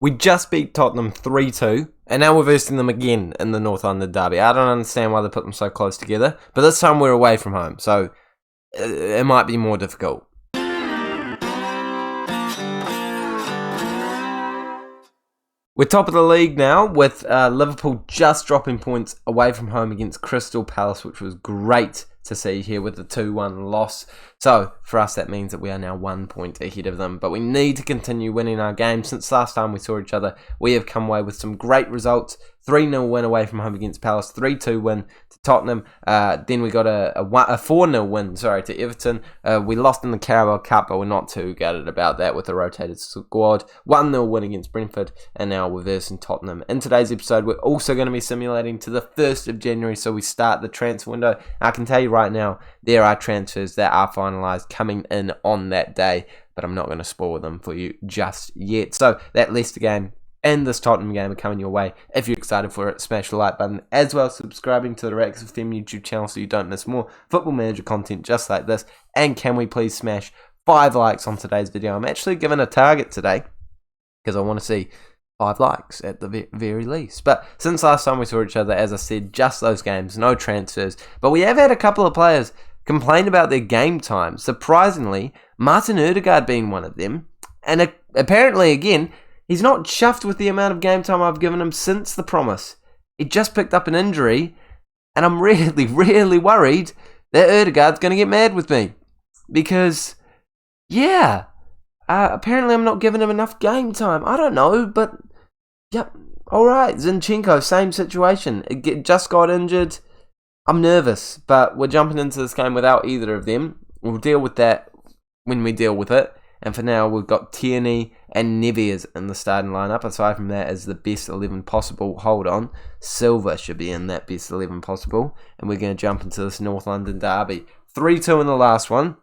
We just beat Tottenham 3-2, and now we're versing them again in the North London derby. I don't understand why they put them so close together, but this time we're away from home, so it might be more difficult. We're top of the league now, with Liverpool just dropping points away from home against Crystal Palace, which was great to see here with the 2-1 loss. So, for us, that means that we are now 1 point ahead of them. But we need to continue winning our games. Since last time we saw each other, we have come away with some great results. 3-0 win away from home against Palace, 3-2 win to Tottenham. Then we got a 4-0 win, to Everton. We lost in the Carabao Cup, but we're not too gutted about that with a rotated squad. 1-0 win against Brentford, and now we're versing Tottenham. In today's episode, we're also going to be simulating to the 1st of January, so we start the transfer window. I can tell you right now, there are transfers that are finalised coming in on that day, but I'm not going to spoil them for you just yet. So that Leicester game and this Tottenham game are coming your way. If you're excited for it, smash the like button, as well as subscribing to the FM24 YouTube channel so you don't miss more Football Manager content just like this. And can we please smash 5 likes on today's video? I'm actually given a target today because I want to see 5 likes at the very least. But since last time we saw each other, as I said, just those games, no transfers. But we have had a couple of players complain about their game time. Surprisingly, Martin Odegaard being one of them. And apparently, again, he's not chuffed with the amount of game time I've given him since the promise. He just picked up an injury, and I'm really, really worried that Odegaard's going to get mad with me. Because, yeah, apparently I'm not giving him enough game time. I don't know, but, yep, alright. Zinchenko, same situation. Just got injured. I'm nervous, but we're jumping into this game without either of them. We'll deal with that when we deal with it. And for now, we've got Tierney and Neves in the starting lineup. Aside from that, is the best 11 possible. Hold on. Silva should be in that best 11 possible. And we're going to jump into this North London derby. 3-2 in the last one.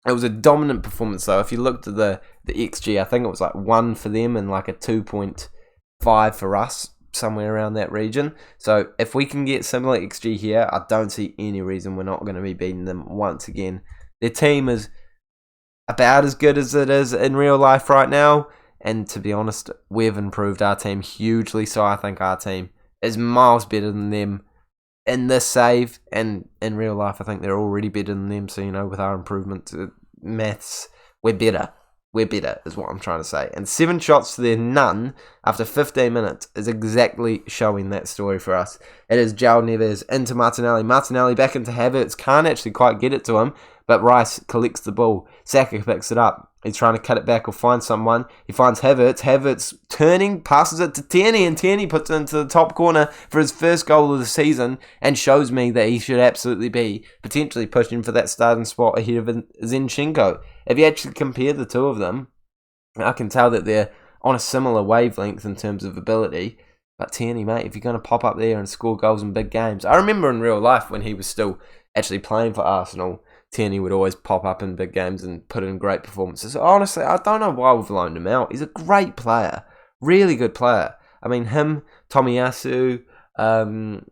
It was a dominant performance, though. If you looked at the XG, I think it was like 1 for them and like a 2.5 for us. Somewhere around that region. So if we can get similar XG here, I don't see any reason we're not going to be beating them once again. Their team is about as good as it is in real life right now, and to be honest, we've improved our team hugely, so I think our team is miles better than them in this save, and in real life I think they're already better than them, so with our improvement maths, we're better. We're better, is what I'm trying to say. And 7 shots to their none after 15 minutes is exactly showing that story for us. It is João Neves into Martinelli. Martinelli back into Havertz. Can't actually quite get it to him, but Rice collects the ball. Saka picks it up. He's trying to cut it back or find someone. He finds Havertz. Havertz turning, passes it to Tierney, and Tierney puts it into the top corner for his first goal of the season and shows me that he should absolutely be potentially pushing for that starting spot ahead of Zinchenko. If you actually compare the two of them, I can tell that they're on a similar wavelength in terms of ability. But Tierney, mate, if you're going to pop up there and score goals in big games, I remember in real life when he was still actually playing for Arsenal, Tierney would always pop up in big games and put in great performances. Honestly, I don't know why we've loaned him out. He's a great player. Really good player. I mean, him, Tomiyasu, then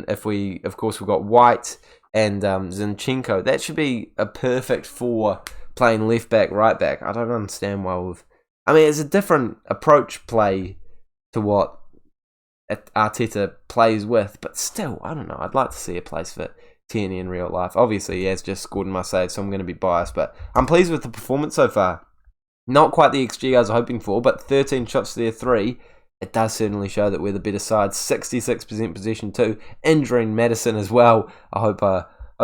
if we, of course, we've got White and Zinchenko. That should be a perfect 4 playing left back, right back. I don't understand why we've... I mean, it's a different approach play to what Arteta plays with, but still, I don't know. I'd like to see a place for Tierney in real life. Obviously, he has just scored in my save, so I'm going to be biased, but I'm pleased with the performance so far. Not quite the XG I was hoping for, but 13 shots to their 3. It does certainly show that we're the better side. 66% possession too. Injuring Maddison as well. I hope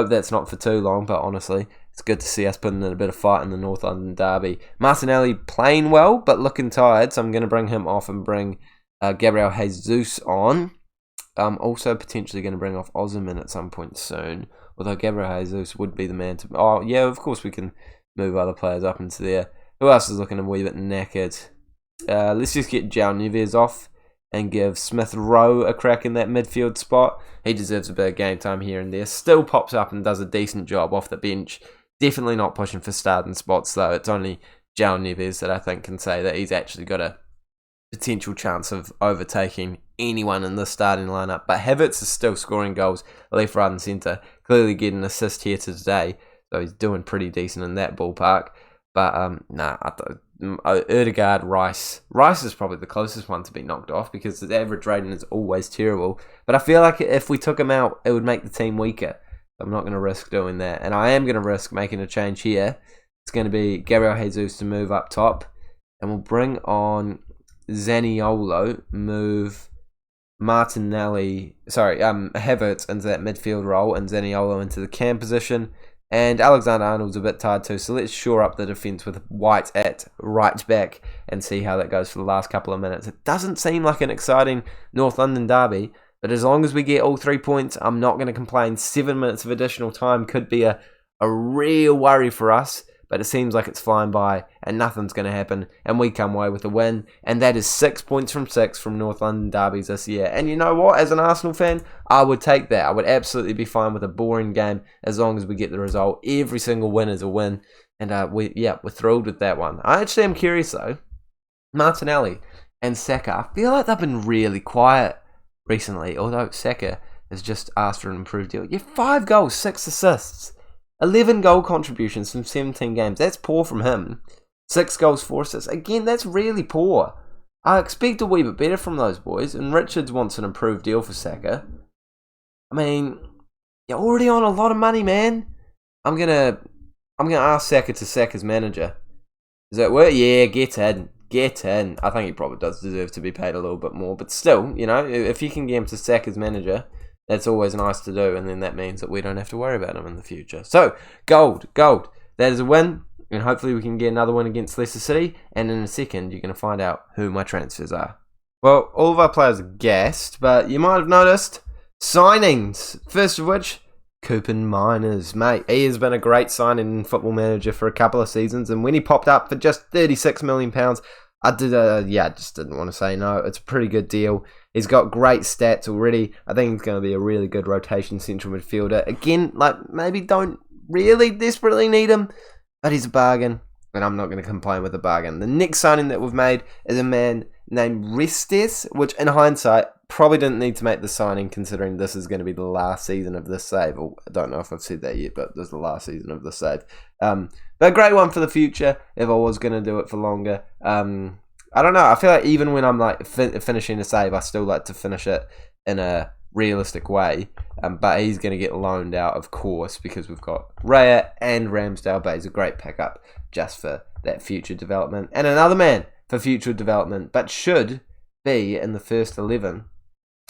that's not for too long, but honestly, it's good to see us putting in a bit of fight in the North London derby. Martinelli playing well, but looking tired, so I'm going to bring him off and bring Gabriel Jesus on. I'm also potentially going to bring off Osimhen at some point soon, although Gabriel Jesus would be the man to... Oh, yeah, of course we can move other players up into there. Who else is looking a wee bit knackered? Let's just get João Neves off and give Smith Rowe a crack in that midfield spot. He deserves a bit of game time here and there. Still pops up and does a decent job off the bench. Definitely not pushing for starting spots, though. It's only João Neves that I think can say that he's actually got a potential chance of overtaking anyone in the starting lineup. But Havertz is still scoring goals left, right and centre. Clearly getting an assist here today. So he's doing pretty decent in that ballpark. But Odegaard, Rice. Rice is probably the closest one to be knocked off because his average rating is always terrible. But I feel like if we took him out, it would make the team weaker. I'm not going to risk doing that. And I am going to risk making a change here. It's going to be Gabriel Jesus to move up top. And we'll bring on Zaniolo, move Havertz into that midfield role and Zaniolo into the cam position. And Alexander-Arnold's a bit tired too, so let's shore up the defence with White at right back and see how that goes for the last couple of minutes. It doesn't seem like an exciting North London derby, but as long as we get all 3 points, I'm not going to complain. 7 minutes of additional time could be a real worry for us, but it seems like it's flying by and nothing's going to happen, and we come away with a win. And that is 6 points from 6 from North London derbies this year. And you know what? As an Arsenal fan, I would take that. I would absolutely be fine with a boring game as long as we get the result. Every single win is a win, and we're thrilled with that one. I actually am curious though. Martinelli and Saka, I feel like they've been really quiet recently, although Saka has just asked for an improved deal. 5 goals, 6 assists. 11 goal contributions from 17 games. That's poor from him. 6 goals, 4 assists. Again, that's really poor. I expect a wee bit better from those boys. And Richards wants an improved deal for Saka. I mean, you're already on a lot of money, man. I'm gonna ask Saka to sack his manager. Does that work? Yeah, get in. Get in. I think he probably does deserve to be paid a little bit more. But still, if you can get him to sack his manager, that's always nice to do, and then that means that we don't have to worry about him in the future. So, gold. That is a win, and hopefully we can get another win against Leicester City, and in a second, you're going to find out who my transfers are. Well, all of our players are gassed, but you might have noticed signings. First of which, Koopman Miners, mate. He has been a great signing in Football Manager for a couple of seasons, and when he popped up for just £36 million, I just didn't want to say no. It's a pretty good deal. He's got great stats already. I think he's going to be a really good rotation central midfielder. Again, maybe don't really desperately need him, but he's a bargain, and I'm not going to complain with a bargain. The next signing that we've made is a man named Restes, which in hindsight probably didn't need to make the signing considering this is going to be the last season of this save. Well, I don't know if I've said that yet, but this is the last season of the save. But a great one for the future if I was going to do it for longer. I don't know. I feel like even when I'm finishing a save, I still like to finish it in a realistic way. But he's going to get loaned out, of course, because we've got Raya and Ramsdale. But he's a great pickup just for that future development. And another man for future development, but should be in the first 11,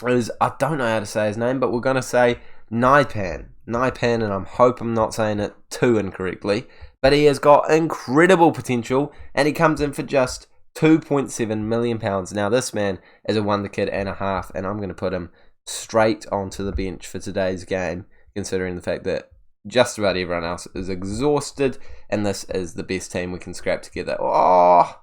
is, I don't know how to say his name, but we're going to say Naipan, and I hope I'm not saying it too incorrectly. But he has got incredible potential, and he comes in for just £2.7 million. Now, this man is a wonder kid and a half, and I'm going to put him straight onto the bench for today's game, considering the fact that just about everyone else is exhausted, and this is the best team we can scrap together. Oh,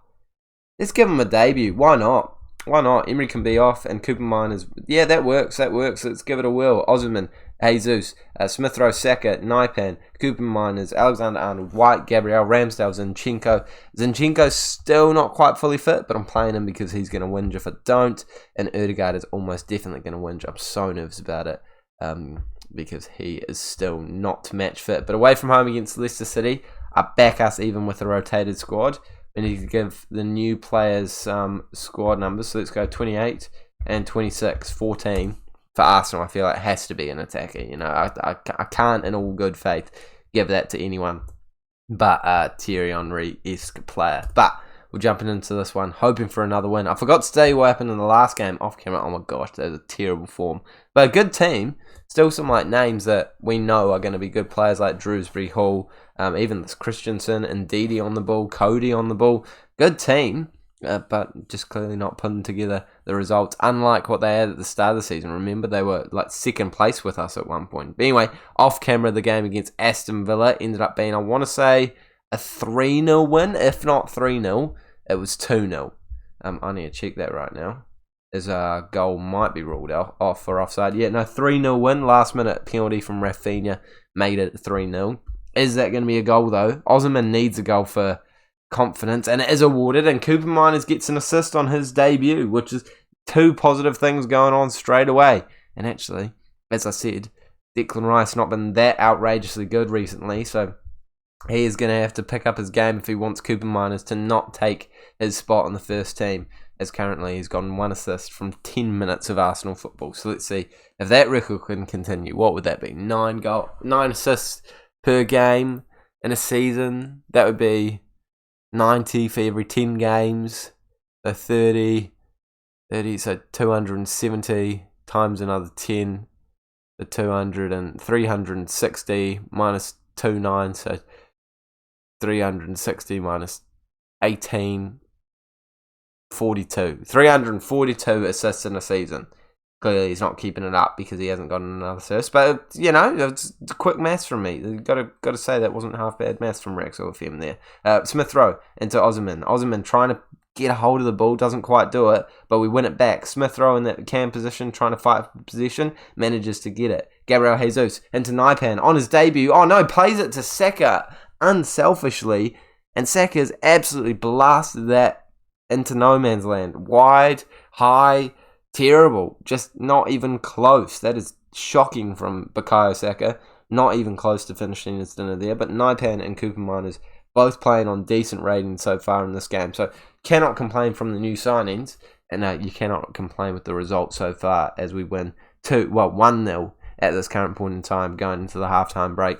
let's give him a debut. Why not? Emery can be off, and Koopman Miners. Yeah, that works. Let's give it a whirl. Osman, Jesus, Smith Rowe, Saka, Naipan, Koopman Miners, Alexander-Arnold, White, Gabriel, Ramsdale, Zinchenko. Zinchenko's still not quite fully fit, but I'm playing him because he's going to whinge if I don't. And Odegaard is almost definitely going to whinge. I'm so nervous about it because he is still not match fit. But away from home against Leicester City, I back us even with a rotated squad. We need to give the new players squad numbers. So let's go 28 and 26, 14. For Arsenal, I feel like it has to be an attacker. I can't in all good faith give that to anyone but a Thierry Henry-esque player. But we're jumping into this one, hoping for another win. I forgot to tell you what happened in the last game off camera. Oh my gosh, that was a terrible form. But a good team. Still some names that we know are going to be good players like Drewsbury Hall, even this Christensen and Ndidi on the ball, Cody on the ball. Good team, but just clearly not putting together the results, unlike what they had at the start of the season. Remember, they were second place with us at one point. But anyway, off camera, the game against Aston Villa ended up being, I want to say, a 3-0 win. If not 3-0, it was 2-0. I need to check that right now. As a goal might be ruled off for offside. Yeah, no, 3-0 win. Last minute penalty from Rafinha made it 3-0. Is that going to be a goal though? Osman needs a goal for confidence, and it is awarded. And Koopman Miners gets an assist on his debut, which is 2 positive things going on straight away. And actually, as I said, Declan Rice not been that outrageously good recently, so he is going to have to pick up his game if he wants Cooper Miners to not take his spot on the first team, as currently he's gotten 1 assist from 10 minutes of Arsenal football. So let's see if that record can continue. What would that be? 9 assists per game in a season. That would be 90 for every 10 games. So 30, so 270 times another 10. So 360 minus 29, so 360 minus 18, 42. 342 assists in a season. Clearly he's not keeping it up because he hasn't gotten another assist. But, it's quick maths from me. You've got to say that wasn't half bad maths from Rex or FM there. Smith Rowe into Osimhen. Osimhen trying to get a hold of the ball, doesn't quite do it, but we win it back. Smith Rowe in that cam position, trying to fight for possession, manages to get it. Gabriel Jesus into Naipan on his debut. Oh no, plays it to Saka unselfishly, and Saka's absolutely blasted that into no man's land. Wide, high, terrible. Just not even close. That is shocking from Bukayo Saka. Not even close to finishing his dinner there. But Naipan and Cooper Miners both playing on decent ratings so far in this game. So cannot complain from the new signings. And you cannot complain with the result so far as we win 1-0 at this current point in time going into the halftime break.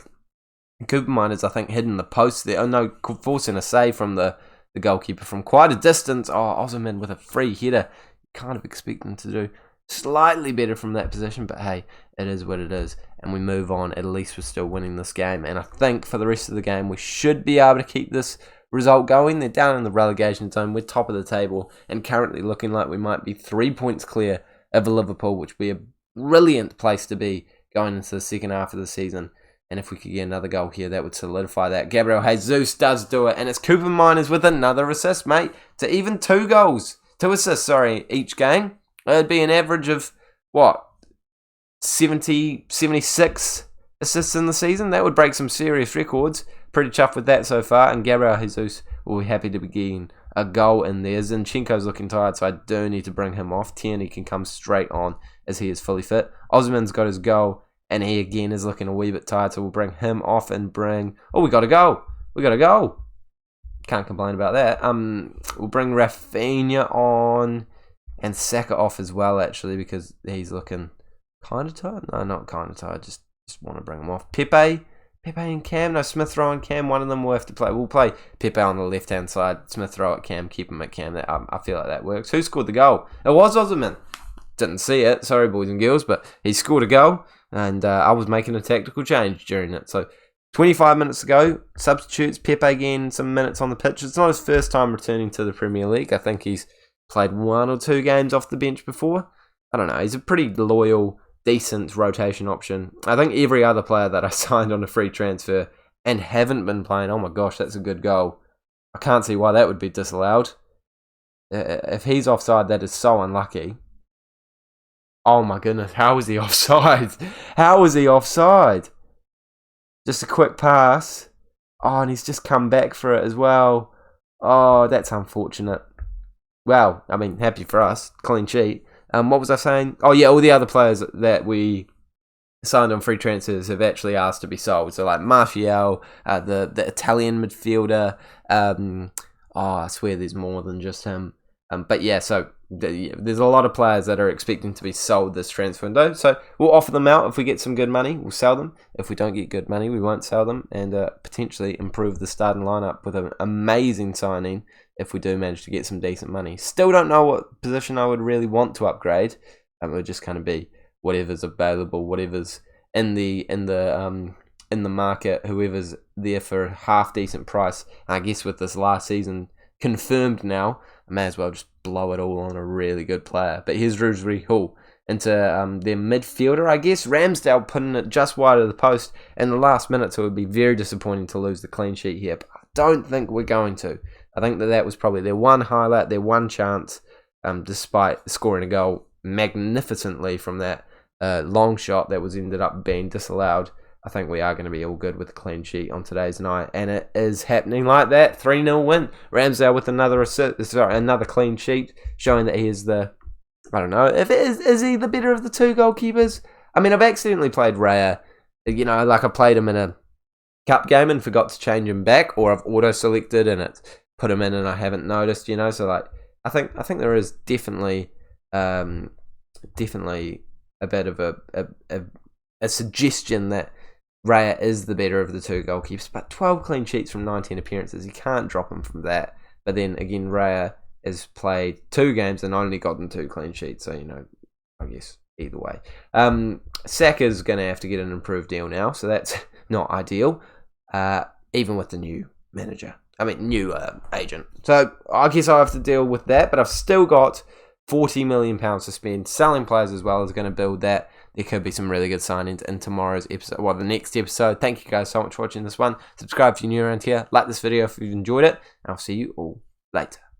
Cooper Miners, I think, hitting the post there. Oh no, forcing a save from the goalkeeper from quite a distance. Oh, Osimhen with a free header. Kind of expecting to do slightly better from that position, but hey, it is what it is, and we move on. At least we're still winning this game, and I think for the rest of the game we should be able to keep this result going. They're down in the relegation zone. We're top of the table, and currently looking like we might be 3 points clear of Liverpool, which would be a brilliant place to be going into the second half of the season. And if we could get another goal here, that would solidify that. Gabriel Jesus does do it, and it's Cooper Miners with another assist, mate, to even 2 assists, each game. It'd be an average of, 76 assists in the season. That would break some serious records. Pretty chuffed with that so far, and Gabriel Jesus will be happy to be getting a goal in there. Zinchenko's looking tired, so I do need to bring him off. Tierney can come straight on as he is fully fit. Osman's got his goal, and he again is looking a wee bit tired, so we'll bring him off and bring... Oh, we got a goal! Can't complain about that. We'll bring Rafinha on and Saka off as well, actually, because he's looking kind of tired. No, not kind of tired. Just want to bring him off. Pepe and Cam. No, Smith Rowe and Cam. One of them will have to play. We'll play Pepe on the left-hand side. Smith Rowe at Cam. Keep him at Cam. I feel like that works. Who scored the goal? It was Osimhen. Didn't see it. Sorry, boys and girls, but he scored a goal, and I was making a tactical change during it. So 25 minutes ago, substitutes, Pepe again, some minutes on the pitch. It's not his first time returning to the Premier League. I think he's played 1 or 2 games off the bench before. I don't know. He's a pretty loyal, decent rotation option. I think every other player that I signed on a free transfer and haven't been playing, oh my gosh, that's a good goal. I can't see why that would be disallowed. If he's offside, that is so unlucky. Oh my goodness, how is he offside? How is he offside? Just a quick pass. Oh, and he's just come back for it as well. Oh, that's unfortunate. Well, I mean, happy for us. Clean sheet. What was I saying? Oh, yeah, all the other players that we signed on free transfers have actually asked to be sold. So, like Martial, the Italian midfielder. I swear there's more than just him. But yeah, so there's a lot of players that are expecting to be sold this transfer window. So we'll offer them out. If we get some good money, we'll sell them. If we don't get good money, we won't sell them, and potentially improve the starting lineup with an amazing signing if we do manage to get some decent money. Still don't know what position I would really want to upgrade. It would just kind of be whatever's available, whatever's in the market, whoever's there for a half decent price. And I guess with this last season confirmed now, I may as well just blow it all on a really good player. But here's Roosbury Hall into their midfielder, I guess. Ramsdale putting it just wide of the post in the last minute, so it would be very disappointing to lose the clean sheet here. But I don't think we're going to. I think that was probably their one highlight, their one chance, despite scoring a goal magnificently from that long shot that was ended up being disallowed. I think we are going to be all good with a clean sheet on today's night, and it is happening like that. 3-0 win. Ramsdale with another clean sheet, showing that he is the, I don't know, is he the better of the 2 goalkeepers? I mean, I've accidentally played Raya. Like I played him in a cup game and forgot to change him back, or I've auto-selected and it's put him in and I haven't noticed, so like I think there is definitely a bit of a suggestion that Raya is the better of the two goalkeepers, but 12 clean sheets from 19 appearances, you can't drop him from that. But then again, Raya has played 2 games and only gotten 2 clean sheets, so I guess either way. Saka's going to have to get an improved deal now, so that's not ideal, even with the new manager. New agent. So I guess I'll have to deal with that, but I've still got £40 million to spend. Selling players as well is going to build that. There could be some really good signings in tomorrow's episode, the next episode. Thank you guys so much for watching this one. Subscribe if you're new around here. Like this video if you've enjoyed it, and I'll see you all later.